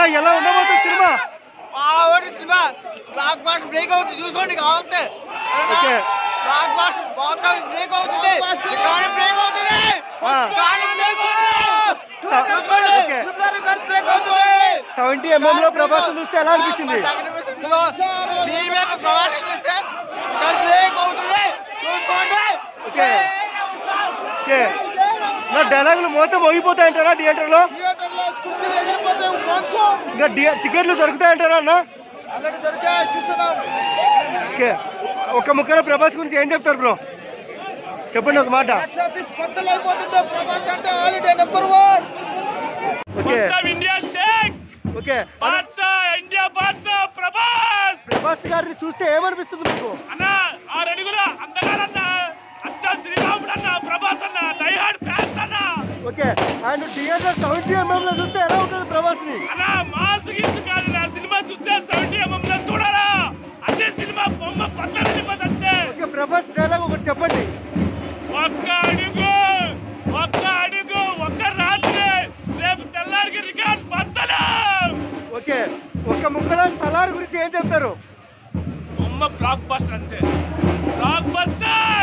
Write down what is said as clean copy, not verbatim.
అన్నా ఎలా ఉండబోతుంది cinema? Cinema blockbuster break అవుతుంది, చూసుకోండి కావాలంటే. Okay blockbuster box office break అవుతుంది, బ్రేక్ అవుతుంది, ఓకే 70mm లో ప్రభాస్ చూస్తే ఎలా అనిపించింది? ఓకే ఓకే నా డైలాగులు మొత్తం మోగిపోతాయంటారా థియేటర్ లో? ఇంకా టికెట్లు దొరుకుతాయంటారా అన్న? ఓకే ఒక ముక్కలో ప్రభాస్ గురించి ఏం చెప్తారు బ్రో, చెప్పండి ఒక మాట. ఓకే ఓకే ప్రభాస్ గారిని చూస్తే ఏమనిపిస్తుంది మీకు? ఓకే అండ్ థియేటర్ 70mm లో చూస్తే ఎలా ఉంటుంది ప్రభాస్ ని? ఓకే ప్రభాస్ డైలాగ్ ఒకటి చెప్పండి. ఒక్క అడుగు ఒక్క రాత్రి రేపు తెల్లారికి రికార్డ్ బద్దలు. ఓకే ఒక్క ముక్కలో సలార్ గురించి ఏం చెప్తారు? బ్లాక్ బస్టర్ అంతే, బ్లాక్ బస్టర్.